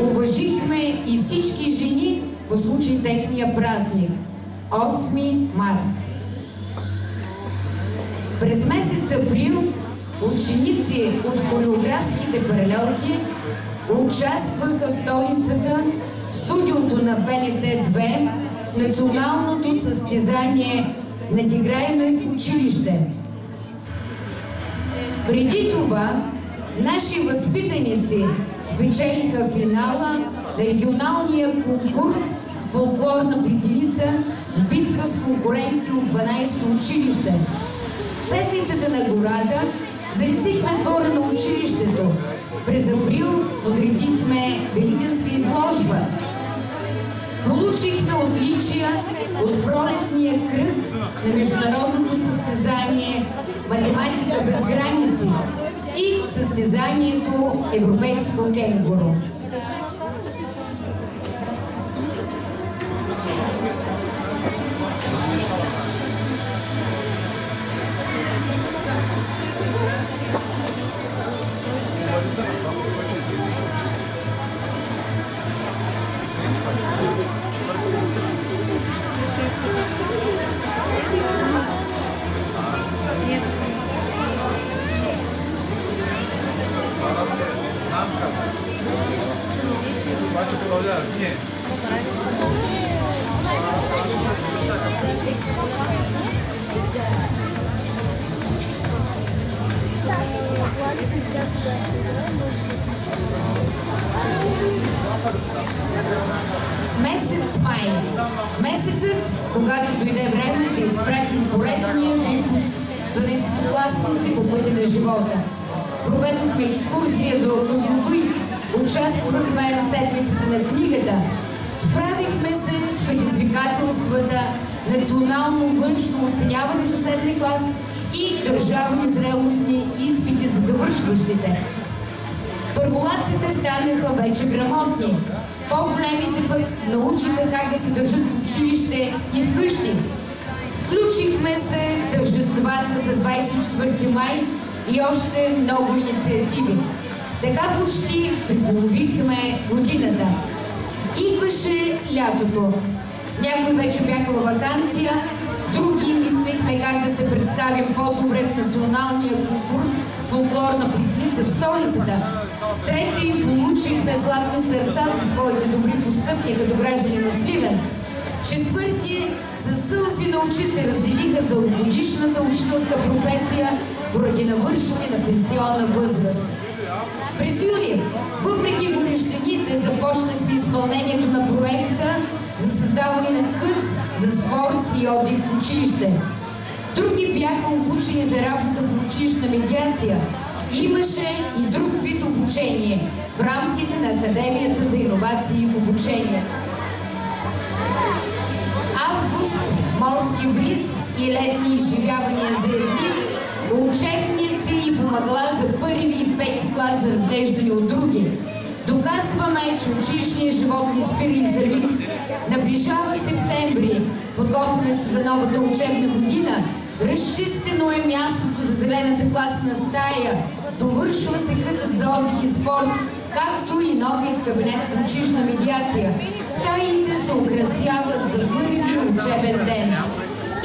Уважихме и всички жени по случай техния празник – 8 март. През месец април ученици от хореографските паралелки участваха в столицата в студиото на БНТ-2 националното състезание "Надиграеме в училище". Преди това наши възпитаници спечелиха финала на регионалния конкурс "Фолклорна плетеница" в битка с конкуренти от 12-то училище. В седмицата на гората залесихме двора на училището. През април подредихме великденска изложба. Получихме отличия от пролетния кръг на международното състезание "Математика без граници" и състезанието "Европейско кенгуру". Месец май. Месецът, когато дойде време да изпратим поредния випуск 12-класници по пътя на живота. Проведохме екскурзия до Козлодуй, участвахме в седмицата на книгата, справихме се с предизвикателствата национално външно оценяване за 7 клас и държавни зрелостни изпити за завършващите. Първолаците станаха вече грамотни. По-големите пък научиха как да се държат в училище и вкъщи. Включихме се в тържествата за 24 май и още много инициативи. Така почти приполовихме годината. Идваше лятото. Някои вече бяха във ваканция, други мислихме как да се представим по-добре в националния конкурс "Фолклорна плетеница" в столицата. Трети получихме златни сърца със своите добри постъпки като граждани на Сливен. Четвърти със сълзи на очи се разделиха за годишната учителска професия поради навършване на пенсионна възраст. През юли, въпреки горещените, започнахме изпълнението на проекта за създаване на кът за спорт и отдих в училище. Други бяха обучени за работа в училищна медиация. Имаше и друг вид обучение в рамките на Академията за иновации в обучение. Август, морски бриз и летни изживявания за едни, учебници и помагала за първи и пети клас, разглеждани от други. Доказваме, че училищният живот ни спира и зърви. Наближава септември, подготвяме се за новата учебна година. Разчистено е мястото за зелената класна стая. Довършва се кътът за отдих и спорт, както и новият кабинет по училищна медиация. Стаите се украсяват за първи учебен ден.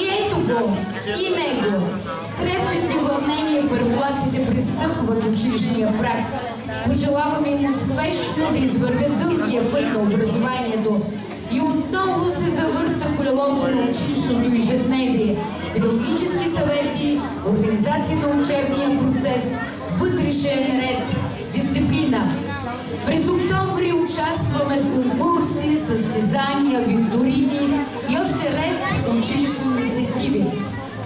И ето го, и него. С трепет и вълнение първолаците пристъпват училищния праг. Пожелаваме им успешно да извървят дългия път на образованието. И отново се завърта колелото на училищното ежедневие. Педагогически съвети, организация на учебния процес, вътрешен ред, дисциплина. През октомври участваме в конкурси, състезания, викторини и още ред училищни инициативи.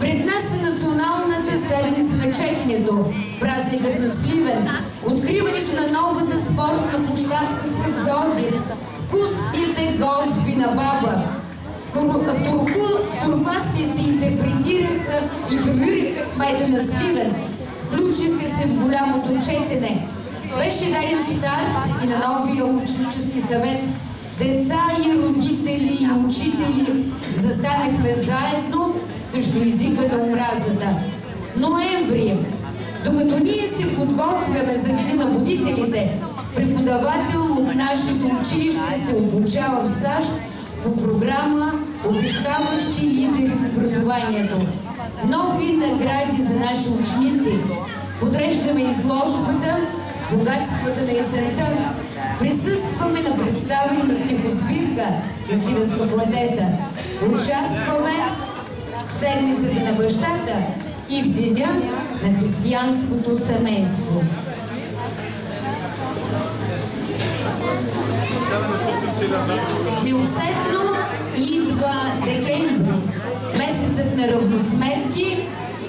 Пред нас е националната седмица на четенето, празникът на Сливен, откриването на новата спортна площадка с кът за отдих, вкусните госби на баба. Второкласници интервюираха кмета на Сливен, включиха се в голямото четене. Беше даден старт и на новия ученически съвет. Деца и родители и учители застанахме заедно срещу езика на омразата. Ноември, докато ние се подготвяме за Деня на будителите, Преподавател от нашето училище се обучава в САЩ по програма "Обещаващи лидери в образованието". Нови награди за наши ученици. Подреждаме изложбата "Богатствата на есента". Присъстваме на представяне на стихосбирка на Сливенска поетеса. Участваме в седмицата на бащата и в деня на християнското семейство. Неусетно идва декември, месецът на равносметки,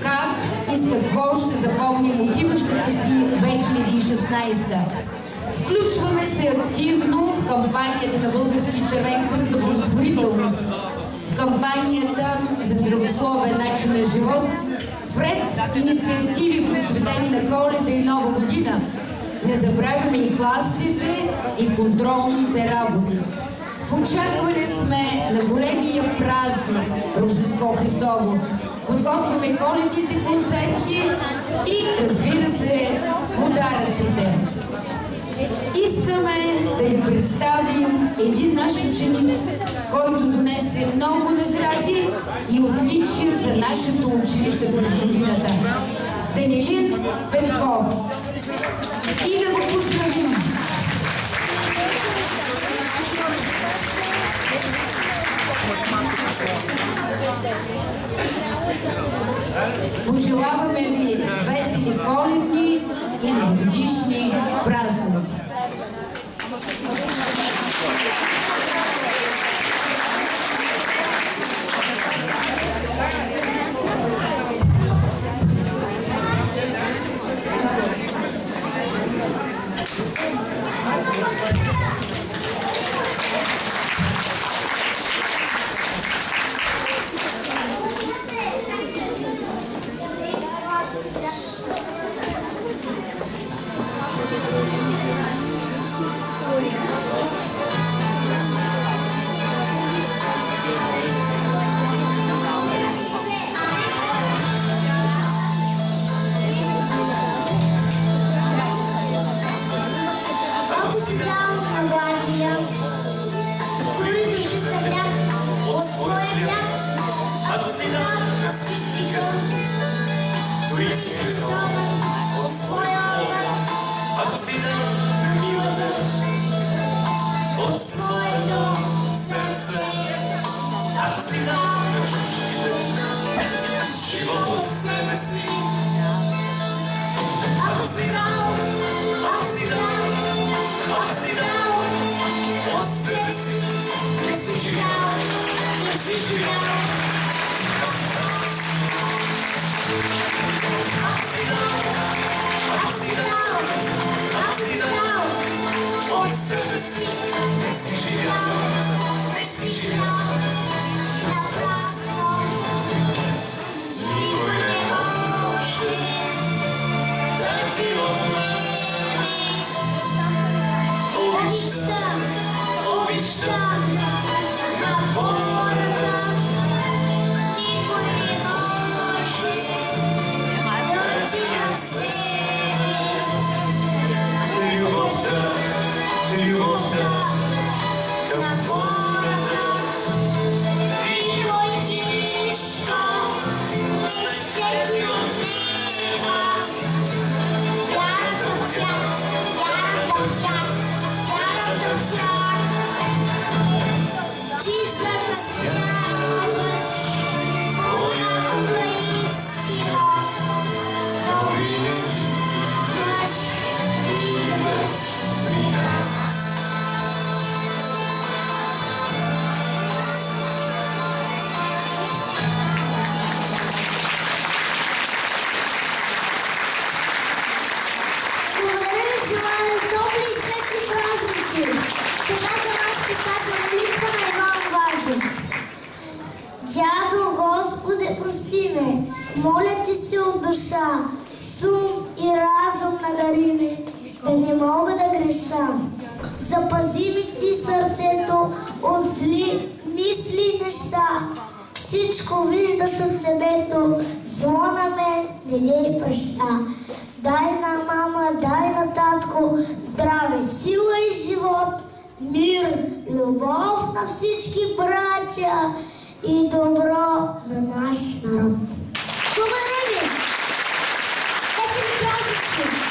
как и с какво ще запомним отиващата си 2016. Включваме се активно в кампанията на Български червен кръст за благотворителност, в кампанията за здравословен начин на живот, в ред инициативи, посветени на Коледа и Нова година. Не забравяме и класните и контролните работи. В очакване сме на големия празник Рождество Христово. Подготвяме коледните концерти и, разбира се, подаръците. Искаме да ви представим един наш ученик, който донесе много награди и отличия за нашето училище през годината. Данилин Петков. И да го поздравим! Пожелаваме ви весели коледни и новогодишни празници! Моля ти се от душа, сум и разум надари ме, да не мога да греша. Запази ми ти сърцето от зли мисли и неща. Всичко виждаш от небето, зло на мен не дей праща. дай на мама, дай на татко здраве, сила и живот, мир, любов на всички братя и добро на наш народ. Благодаря ви! Весели празници!